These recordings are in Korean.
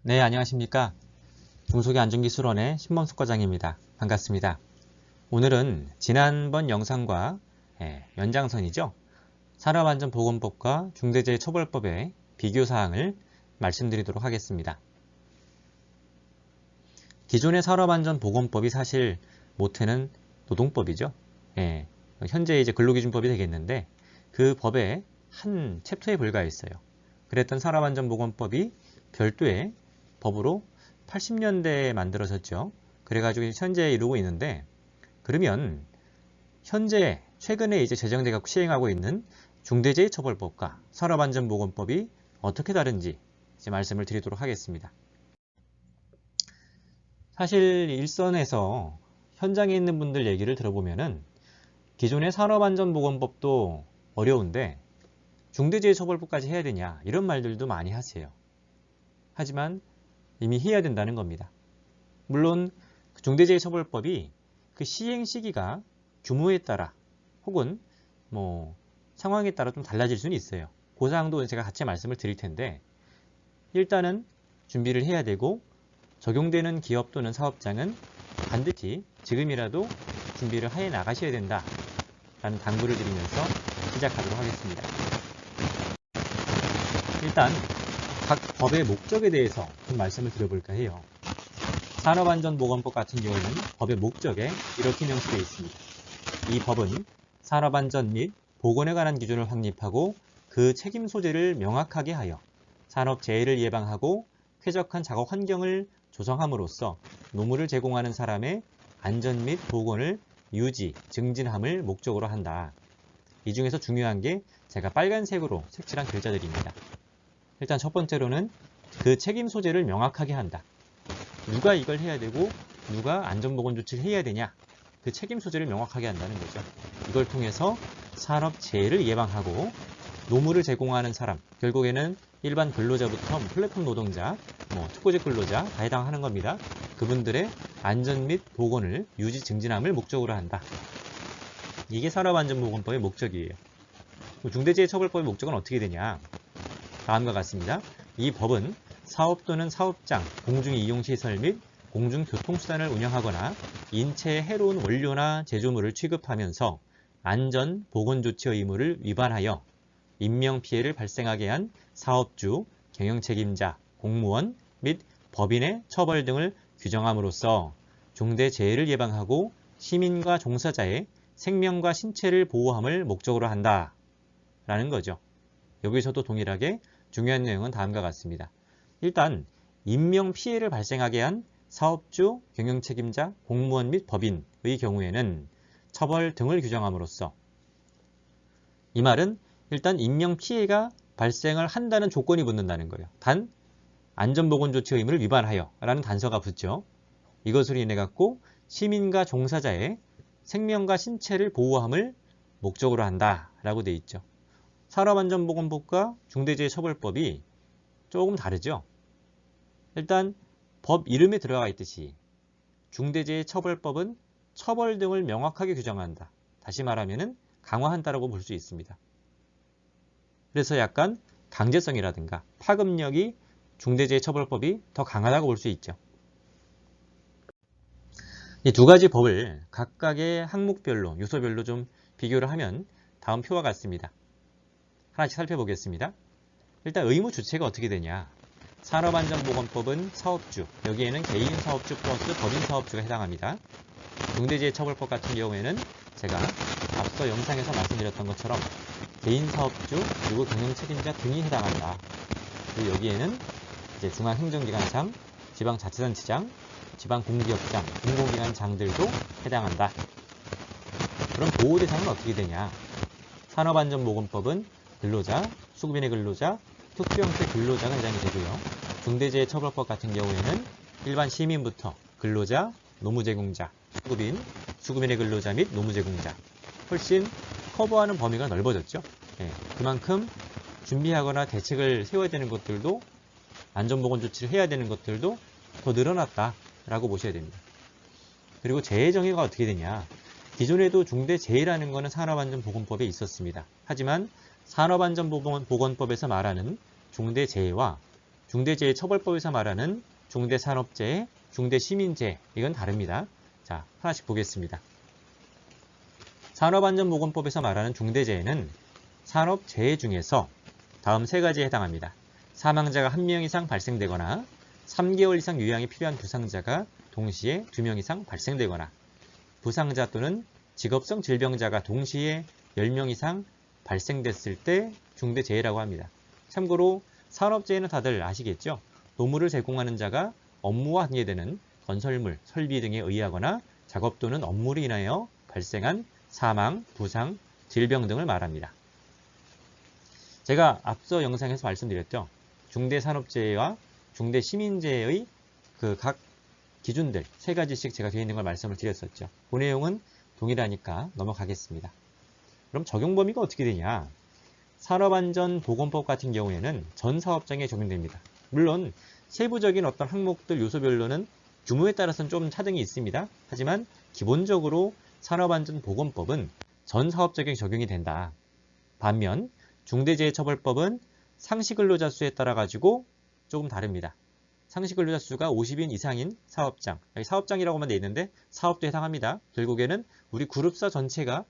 네, 안녕하십니까. 중소기안전기술원의 신범숙과장입니다. 반갑습니다. 오늘은 지난번 영상과 연장선이죠. 산업안전보건법과 중대재해처벌법의 비교사항을 말씀드리도록 하겠습니다. 기존의 산업안전보건법이 사실 모태는 노동법이죠. 현재 이제 근로기준법이 되겠는데 그 법의 한 챕터에 불과했어요. 그랬던 산업안전보건법이 별도의 법으로 80년대에 만들어졌죠. 그래가지고 현재 이루고 있는데, 그러면 현재 최근에 이제 제정돼 갖고 시행하고 있는 중대재해처벌법과 산업안전보건법이 어떻게 다른지 이제 말씀을 드리도록 하겠습니다. 사실 일선에서 현장에 있는 분들 얘기를 들어보면은 기존의 산업안전보건법도 어려운데 중대재해처벌법까지 해야 되냐 이런 말들도 많이 하세요. 하지만 이미 해야 된다는 겁니다. 물론 중대재해처벌법이 그 시행 시기가 규모에 따라 혹은 상황에 따라 좀 달라질 수는 있어요. 그 사항도 제가 같이 말씀을 드릴 텐데, 일단은 준비를 해야 되고 적용되는 기업 또는 사업장은 반드시 지금이라도 준비를 해 나가셔야 된다라는 당부를 드리면서 시작하도록 하겠습니다. 일단 각 법의 목적에 대해서 좀 말씀을 드려볼까 해요. 산업안전보건법 같은 경우에는 법의 목적에 이렇게 명시되어 있습니다. 이 법은 산업안전 및 보건에 관한 기준을 확립하고 그 책임 소재를 명확하게 하여 산업재해를 예방하고 쾌적한 작업 환경을 조성함으로써 노무를 제공하는 사람의 안전 및 보건을 유지, 증진함을 목적으로 한다. 이 중에서 중요한 게 제가 빨간색으로 색칠한 글자들입니다. 일단 첫 번째로는 그 책임 소재를 명확하게 한다. 누가 이걸 해야 되고 누가 안전보건 조치를 해야 되냐, 그 책임 소재를 명확하게 한다는 거죠. 이걸 통해서 산업재해를 예방하고 노무를 제공하는 사람, 결국에는 일반 근로자부터 플랫폼 노동자, 특고직 근로자 다 해당하는 겁니다. 그분들의 안전 및 보건을 유지 증진함을 목적으로 한다. 이게 산업안전보건법의 목적이에요. 중대재해처벌법의 목적은 어떻게 되냐? 다음과 같습니다. 이 법은 사업 또는 사업장, 공중이용시설 및 공중교통수단을 운영하거나 인체에 해로운 원료나 제조물을 취급하면서 안전, 보건조치 의무를 위반하여 인명피해를 발생하게 한 사업주, 경영책임자, 공무원 및 법인의 처벌 등을 규정함으로써 중대재해를 예방하고 시민과 종사자의 생명과 신체를 보호함을 목적으로 한다. 라는 거죠. 여기서도 동일하게 중요한 내용은 다음과 같습니다. 일단 인명피해를 발생하게 한 사업주, 경영책임자, 공무원 및 법인의 경우에는 처벌 등을 규정함으로써, 이 말은 일단 인명피해가 발생을 한다는 조건이 붙는다는 거예요. 단 안전보건조치 의무를 위반하여 라는 단서가 붙죠. 이것으로 인해 갖고 시민과 종사자의 생명과 신체를 보호함을 목적으로 한다 라고 되어 있죠. 산업안전보건법과 중대재해처벌법이 조금 다르죠. 일단 법 이름에 들어가 있듯이 중대재해처벌법은 처벌 등을 명확하게 규정한다. 다시 말하면 강화한다라고 볼 수 있습니다. 그래서 약간 강제성이라든가 파급력이 중대재해처벌법이 더 강하다고 볼 수 있죠. 이 두 가지 법을 각각의 항목별로, 요소별로 좀 비교를 하면 다음 표와 같습니다. 하나씩 살펴보겠습니다. 일단 의무 주체가 어떻게 되냐. 산업안전보건법은 사업주, 여기에는 개인 사업주 플러스 법인 사업주가 해당합니다. 중대재해처벌법 같은 경우에는 제가 앞서 영상에서 말씀드렸던 것처럼 개인 사업주 그리고 경영책임자 등이 해당한다. 그리고 여기에는 이제 중앙행정기관장, 지방자치단체장, 지방공기업장, 공공기관장들도 해당한다. 그럼 보호 대상은 어떻게 되냐? 산업안전보건법은 근로자, 수급인의 근로자, 특수형태 근로자가 해당이 되고요. 중대재해처벌법 같은 경우에는 일반 시민부터 근로자, 노무제공자, 수급인의 근로자 및 노무제공자, 훨씬 커버하는 범위가 넓어졌죠. 그만큼 준비하거나 대책을 세워야 되는 것들도, 안전보건 조치를 해야 되는 것들도 더 늘어났다라고 보셔야 됩니다. 그리고 재해 정의가 어떻게 되냐. 기존에도 중대재해라는 것은 산업안전보건법에 있었습니다. 하지만 산업안전보건법에서 말하는 중대재해와 중대재해처벌법에서 말하는 중대산업재해, 중대시민재해 이건 다릅니다. 자, 하나씩 보겠습니다. 산업안전보건법에서 말하는 중대재해는 산업재해 중에서 다음 세 가지에 해당합니다. 사망자가 1명 이상 발생되거나 3개월 이상 요양이 필요한 부상자가 동시에 2명 이상 발생되거나 부상자 또는 직업성 질병자가 동시에 10명 이상 발생됐을 때 중대재해라고 합니다. 참고로 산업재해는 다들 아시겠죠? 노무를 제공하는 자가 업무와 관계되는 건설물, 설비 등에 의하거나 작업 또는 업무로 인하여 발생한 사망, 부상, 질병 등을 말합니다. 제가 앞서 영상에서 말씀드렸죠. 중대산업재해와 중대시민재해의 그 각 기준들 세 가지씩 제가 되어 있는 걸 말씀을 드렸었죠. 그 내용은 동일하니까 넘어가겠습니다. 그럼 적용 범위가 어떻게 되냐? 산업안전보건법 같은 경우에는 전 사업장에 적용됩니다. 물론 세부적인 어떤 항목들 요소별로는 규모에 따라서는 좀 차등이 있습니다. 하지만 기본적으로 산업안전보건법은 전 사업장에 적용이 된다. 반면 중대재해처벌법은 상시근로자 수에 따라 가지고 조금 다릅니다. 상시근로자 수가 50인 이상인 사업장, 여기 사업장이라고만 돼 있는데 사업도 해당합니다. 결국에는 우리 그룹사 전체가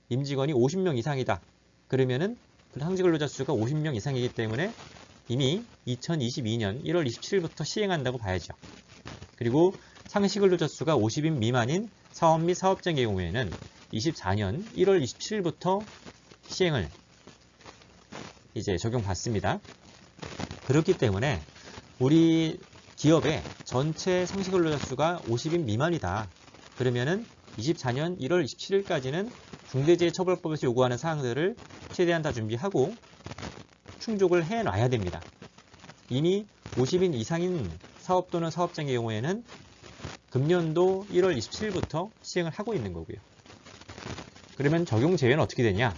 임직원이 50명 이상이다. 그러면은 상시근로자 수가 50명 이상이기 때문에 이미 2022년 1월 27일부터 시행한다고 봐야죠. 그리고 상시근로자 수가 50인 미만인 사업 및 사업장의 경우에는 24년 1월 27일부터 시행을 이제 적용받습니다. 그렇기 때문에 우리 기업의 전체 상시근로자 수가 50인 미만이다. 그러면은 24년 1월 27일까지는 중대재해처벌법에서 요구하는 사항들을 최대한 다 준비하고 충족을 해놔야 됩니다. 이미 50인 이상인 사업 또는 사업장의 경우에는 금년도 1월 27일부터 시행을 하고 있는 거고요. 그러면 적용 제외는 어떻게 되냐?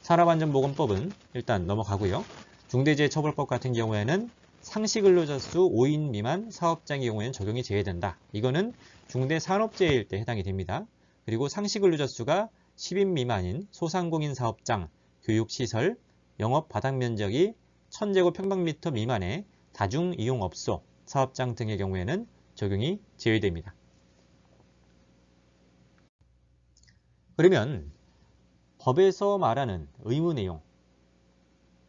산업안전보건법은 일단 넘어가고요. 중대재해처벌법 같은 경우에는 상시근로자 수 5인 미만 사업장의 경우에는 적용이 제외된다. 이거는 중대산업재해일 때 해당이 됩니다. 그리고 상시근로자 수가 10인 미만인 소상공인 사업장, 교육시설, 영업 바닥 면적이 1000제곱평방미터 미만의 다중이용업소, 사업장 등의 경우에는 적용이 제외됩니다. 그러면 법에서 말하는 의무 내용,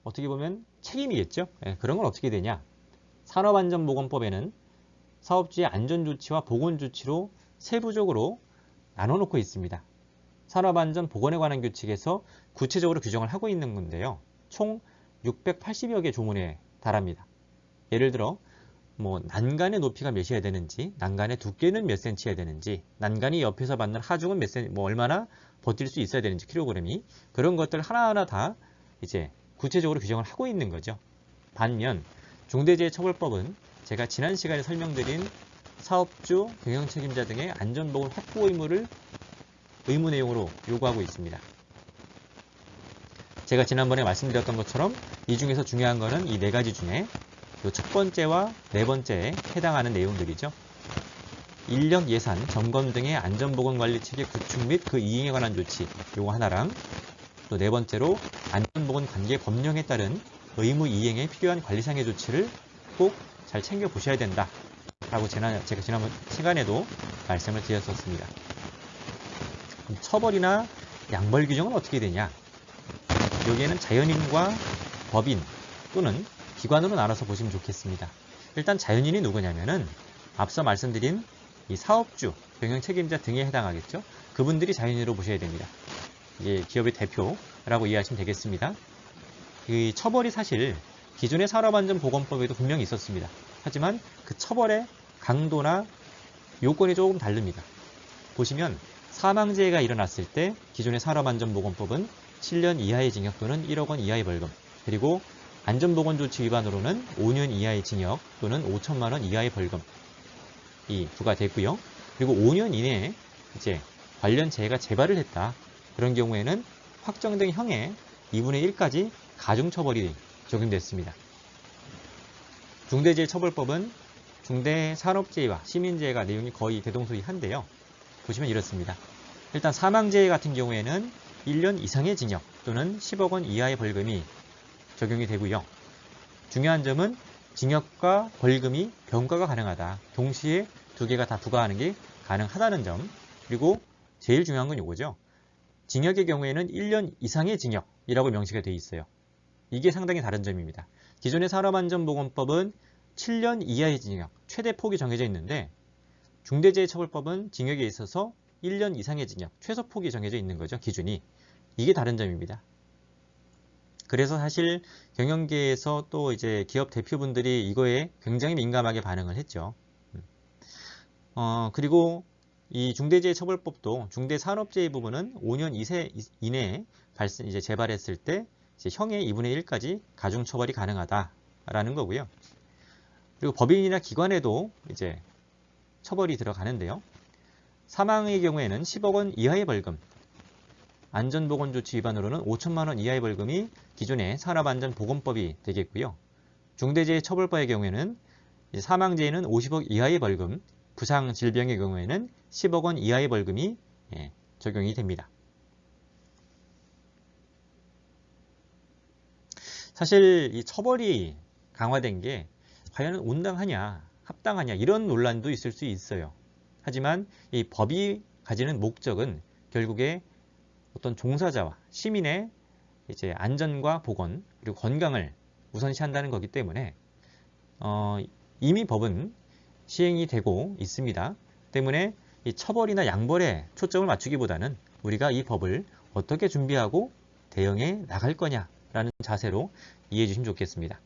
어떻게 보면 책임이겠죠? 그런 건 어떻게 되냐? 산업안전보건법에는 사업주의 안전조치와 보건조치로 세부적으로 나눠놓고 있습니다. 산업안전보건에 관한 규칙에서 구체적으로 규정을 하고 있는 건데요. 총 680여 개 조문에 달합니다. 예를 들어 난간의 높이가 몇이어야 되는지, 난간의 두께는 몇 cm여야 되는지, 난간이 옆에서 받는 하중은 몇 cm, 얼마나 버틸 수 있어야 되는지 킬로그램이, 그런 것들 하나하나 다 이제 구체적으로 규정을 하고 있는 거죠. 반면 중대재해처벌법은 제가 지난 시간에 설명드린 사업주, 경영책임자 등의 안전보건 확보 의무를 의무 내용으로 요구하고 있습니다. 제가 지난번에 말씀드렸던 것처럼 이 중에서 중요한 거는 이 네 가지 중에 첫 번째와 네 번째에 해당하는 내용들이죠. 인력 예산, 점검 등의 안전보건관리 체계 구축 및 그 이행에 관한 조치, 요거 하나랑 또 네 번째로 안전보건 관계 법령에 따른 의무 이행에 필요한 관리상의 조치를 꼭 잘 챙겨보셔야 된다 라고 제가 지난번 시간에도 말씀을 드렸었습니다. 그럼 처벌이나 양벌 규정은 어떻게 되냐? 여기에는 자연인과 법인 또는 기관으로 나눠서 보시면 좋겠습니다. 일단 자연인이 누구냐면은 앞서 말씀드린 이 사업주, 경영책임자 등에 해당하겠죠. 그분들이 자연인으로 보셔야 됩니다. 이게 기업의 대표라고 이해하시면 되겠습니다. 이 처벌이 사실 기존의 산업안전보건법에도 분명히 있었습니다. 하지만 그 처벌의 강도나 요건이 조금 다릅니다. 보시면 사망재해가 일어났을 때 기존의 산업안전보건법은 7년 이하의 징역 또는 1억 원 이하의 벌금, 그리고 안전보건조치 위반으로는 5년 이하의 징역 또는 5천만 원 이하의 벌금이 부과됐고요. 그리고 5년 이내에 이제 관련 재해가 재발을 했다. 그런 경우에는 확정된 형의 2분의 1까지 가중처벌이 적용됐습니다. 중대재해처벌법은 중대산업재해와 시민재해가 내용이 거의 대동소이한데요. 보시면 이렇습니다. 일단 사망재해 같은 경우에는 1년 이상의 징역 또는 10억 원 이하의 벌금이 적용이 되고요. 중요한 점은 징역과 벌금이 병과가 가능하다. 동시에 두 개가 다 부과하는 게 가능하다는 점. 그리고 제일 중요한 건 이거죠. 징역의 경우에는 1년 이상의 징역이라고 명시가 되어 있어요. 이게 상당히 다른 점입니다. 기존의 산업안전보건법은 7년 이하의 징역, 최대 폭이 정해져 있는데 중대재해처벌법은 징역에 있어서 1년 이상의 징역, 최소 폭이 정해져 있는 거죠. 기준이. 이게 다른 점입니다. 그래서 사실 경영계에서 또 이제 기업 대표분들이 이거에 굉장히 민감하게 반응을 했죠. 그리고 이 중대재해처벌법도 중대산업재해 부분은 5년 이내에 이제 재발했을 때 이제 형의 2분의 1까지 가중처벌이 가능하다라는 거고요. 그리고 법인이나 기관에도 이제 처벌이 들어가는데요. 사망의 경우에는 10억 원 이하의 벌금, 안전보건조치 위반으로는 5천만 원 이하의 벌금이 기존의 산업안전보건법이 되겠고요. 중대재해처벌법의 경우에는 사망재해는 50억 이하의 벌금, 부상질병의 경우에는 10억 원 이하의 벌금이 적용이 됩니다. 사실 이 처벌이 강화된 게 과연 온당하냐, 합당하냐 이런 논란도 있을 수 있어요. 하지만 이 법이 가지는 목적은 결국에 어떤 종사자와 시민의 이제 안전과 보건 그리고 건강을 우선시한다는 거기 때문에 이미 법은 시행이 되고 있습니다. 때문에 이 처벌이나 양벌에 초점을 맞추기보다는 우리가 이 법을 어떻게 준비하고 대응해 나갈 거냐라는 자세로 이해해 주시면 좋겠습니다.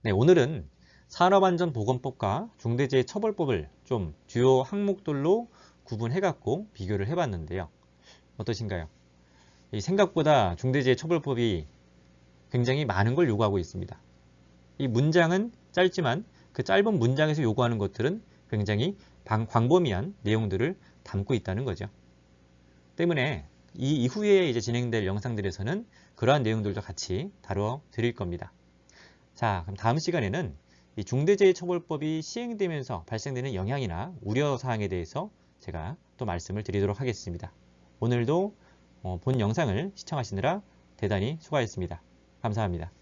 네, 오늘은 산업안전보건법과 중대재해처벌법을 좀 주요 항목들로 구분해갖고 비교를 해봤는데요. 어떠신가요? 생각보다 중대재해처벌법이 굉장히 많은 걸 요구하고 있습니다. 이 문장은 짧지만 그 짧은 문장에서 요구하는 것들은 굉장히 광범위한 내용들을 담고 있다는 거죠. 때문에 이 이후에 이제 진행될 영상들에서는 그러한 내용들도 같이 다뤄 드릴 겁니다. 자, 그럼 다음 시간에는 이 중대재해처벌법이 시행되면서 발생되는 영향이나 우려사항에 대해서 제가 또 말씀을 드리도록 하겠습니다. 오늘도 본 영상을 시청하시느라 대단히 수고하셨습니다. 감사합니다.